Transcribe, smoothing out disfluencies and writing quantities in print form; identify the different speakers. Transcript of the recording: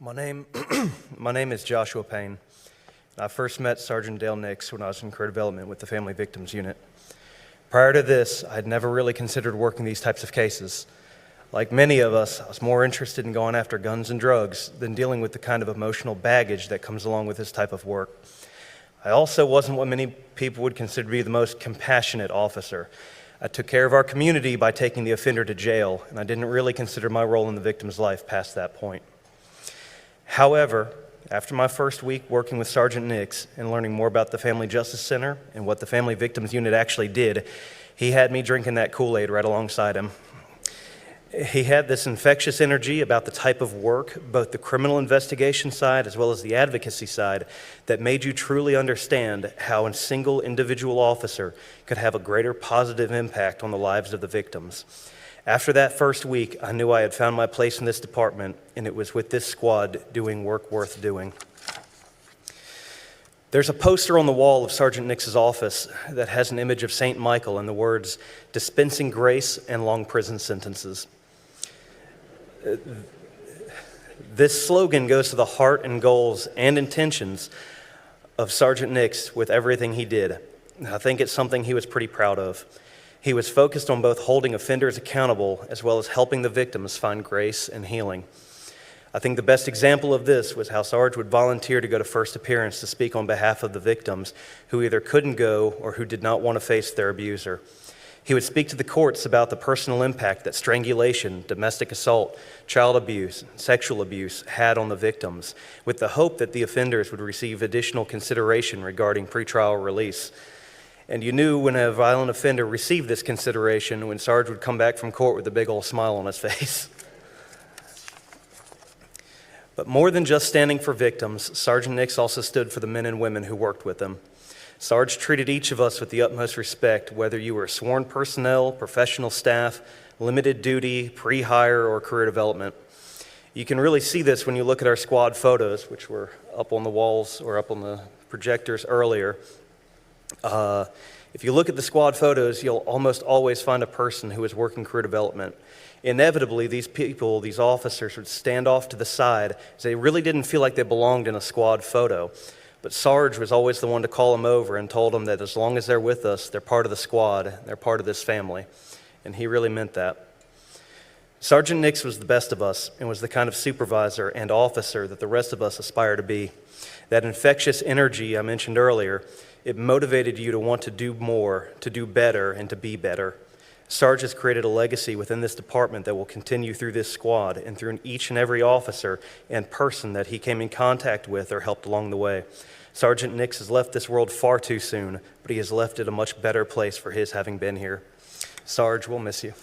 Speaker 1: My name, my name is Joshua Payne. I first met Sergeant Dale Nix when I was in career development with the Family Victims Unit. Prior to this, I had never really considered working these types of cases. Like many of us, I was more interested in going after guns and drugs than dealing with the kind of emotional baggage that comes along with this type of work. I also wasn't what many people would consider to be the most compassionate officer. I took care of our community by taking the offender to jail, and I didn't really consider my role in the victim's life past that point. However, after my first week working with Sergeant Nix and learning more about the Family Justice Center and what the Family Victims Unit actually did, he had me drinking that Kool-Aid right alongside him. He had this infectious energy about the type of work, both the criminal investigation side as well as the advocacy side, that made you truly understand how a single individual officer could have a greater positive impact on the lives of the victims. After that first week, I knew I had found my place in this department, and it was with this squad doing work worth doing. There's a poster on the wall of Sergeant Nix's office that has an image of St. Michael and the words, "Dispensing grace and long prison sentences." This slogan goes to the heart and goals and intentions of Sergeant Nix with everything he did. I think it's something he was pretty proud of. He was focused on both holding offenders accountable as well as helping the victims find grace and healing. I think the best example of this was how Sarge would volunteer to go to First Appearance to speak on behalf of the victims who either couldn't go or who did not want to face their abuser. He would speak to the courts about the personal impact that strangulation, domestic assault, child abuse, sexual abuse had on the victims, with the hope that the offenders would receive additional consideration regarding pretrial release. And you knew when a violent offender received this consideration when Sarge would come back from court with a big old smile on his face. But more than just standing for victims, Sergeant Nix also stood for the men and women who worked with him. Sarge treated each of us with the utmost respect, whether you were sworn personnel, professional staff, limited duty, pre-hire, or career development. You can really see this when you look at our squad photos, which were up on the walls or up on the projectors earlier. If you look at the squad photos, you'll almost always find a person who is working career development. Inevitably, these people, these officers, would stand off to the side as they really didn't feel like they belonged in a squad photo. But Sarge was always the one to call them over and told them that as long as they're with us, they're part of the squad, they're part of this family. And he really meant that. Sergeant Nix was the best of us and was the kind of supervisor and officer that the rest of us aspire to be. That infectious energy I mentioned earlier, it motivated you to want to do more, to do better, and to be better. Sarge has created a legacy within this department that will continue through this squad and through each and every officer and person that he came in contact with or helped along the way. Sergeant Nix has left this world far too soon, but he has left it a much better place for his having been here. Sarge, we'll miss you.